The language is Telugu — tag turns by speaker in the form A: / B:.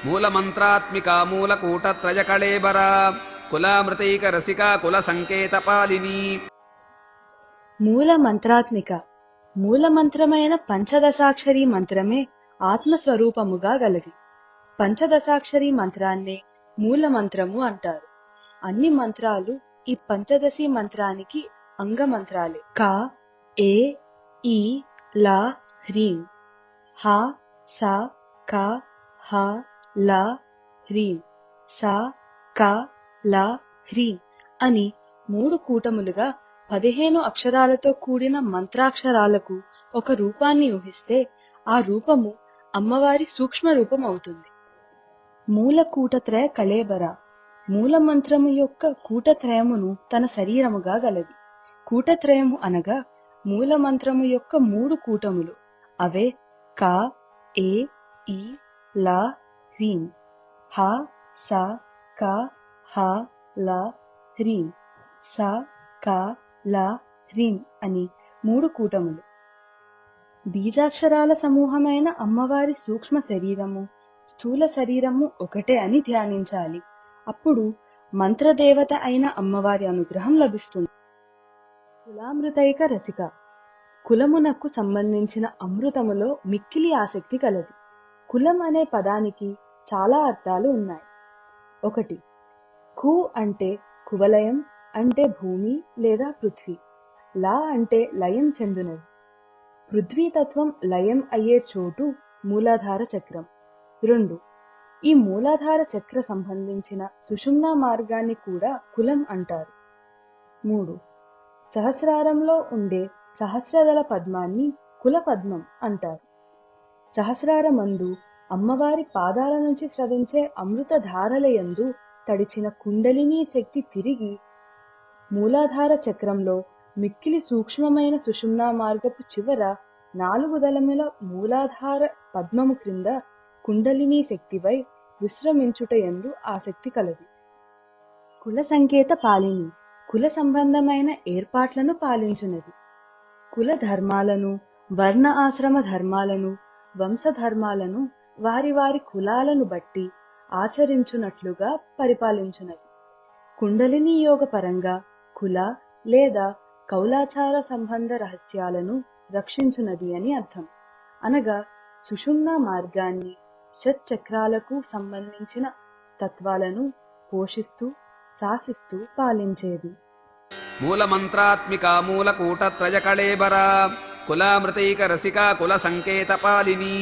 A: మూలమంత్రాత్మికా మూలకూటత్రయ కళేబరా కులామృతైక రసికా కుల సంకేత పాలిని.
B: మూల మంత్రాత్మిక మూలమంత్రమైన పంచదశాక్షరి మంత్రమే ఆత్మస్వరూపముగా గలది. పంచదశాక్షరి మంత్రాన్నే మూలమంత్రము అంటారు. అన్ని మంత్రాలు ఈ పంచదశి మంత్రానికి అంగమంత్రాలే. క, ఏ, ఈ, ల, హ్రీం. హ, స, క, హ, ల, హ్రీం. స, క, ల, హ్రీం అని 3 కూటములుగా 15 అక్షరాలతో కూడిన మంత్రాక్షరాలకు ఒక రూపాన్ని ఊహిస్తే ఆ రూపము అమ్మవారి సూక్ష్మ రూపం అవుతుంది. మూల కూటత్రయ కళేబర మూలమంత్రము యొక్క కూటత్రయమును తన శరీరముగా గలది. కూటత్రయము అనగా మూలమంత్రము యొక్క 3 కూటములు. అవే క, ఏ, ఈ, ల, హ్రీం. హ, స, క, హ, ల, హ్రీం. స, క, ల, హ్రీం అని 3 కూటములు. బీజాక్షరాల సమూహమైన అమ్మవారి సూక్ష్మ శరీరము, స్థూల శరీరము ఒకటే అని ధ్యానించాలి. అప్పుడు మంత్రదేవత అయిన అమ్మవారి అనుగ్రహం లభిస్తుంది. కులామృతైక రసిక కులమునకు సంబంధించిన అమృతములో మిక్కిలి ఆసక్తి కలది. కులం అనే పదానికి చాలా అర్థాలు ఉన్నాయి. 1. కు అంటే కువలయం, అంటే భూమి లేదా పృథ్వీ. లా అంటే లయం చెందునది. పృథ్వీతత్వం లయం అయ్యే చోటు మూలాధార చక్రం. 2. ఈ మూలాధార చక్ర సంబంధించిన సుషుమ్నా మార్గాన్ని కూడా కులం అంటారు. 3. సహస్రారంలో ఉండే సహస్రదళ పద్మాన్ని కుల పద్మం అంటారు. సహస్రారమందు అమ్మవారి పాదాల నుంచి స్రవించే అమృత ధారలయందు తడిచిన కుండలినీ శక్తి తిరిగి మూలాధార చక్రంలో మిక్కిలి సూక్ష్మమైన సుషుమ్నా మార్గపు చివర 4 దళముల మూలాధార పద్మము క్రింద కుండలినీ శక్తివై విశ్రమించుటయందు ఆసక్తి కలది. కుల సంకేత పాలిని కుల సంబంధమైన ఏర్పాట్లను పాలించున్నది. కుల ధర్మాలను, వర్ణ ఆశ్రమ ధర్మాలను, వంశధర్మాలను వారి వారి కులాలను బట్టి ఆచరించునట్లుగా పరిపాలించున్నది. కుండలినీ యోగ పరంగా కుల లేదా కౌలాచార సంబంధ రహస్యాలను రక్షించున్నది అని అర్థం. అనగా సుషుమ్నా మార్గాన్ని, షట్చక్రాలకు సంబంధించిన తత్వాలను పోషిస్తూ శాసిస్తూ పాలించేది.
A: మూలమంత్రాత్మికా మూలకూటత్రయ కళేబరా కులామృతైక రసికా కుల సంకేత పాలిని.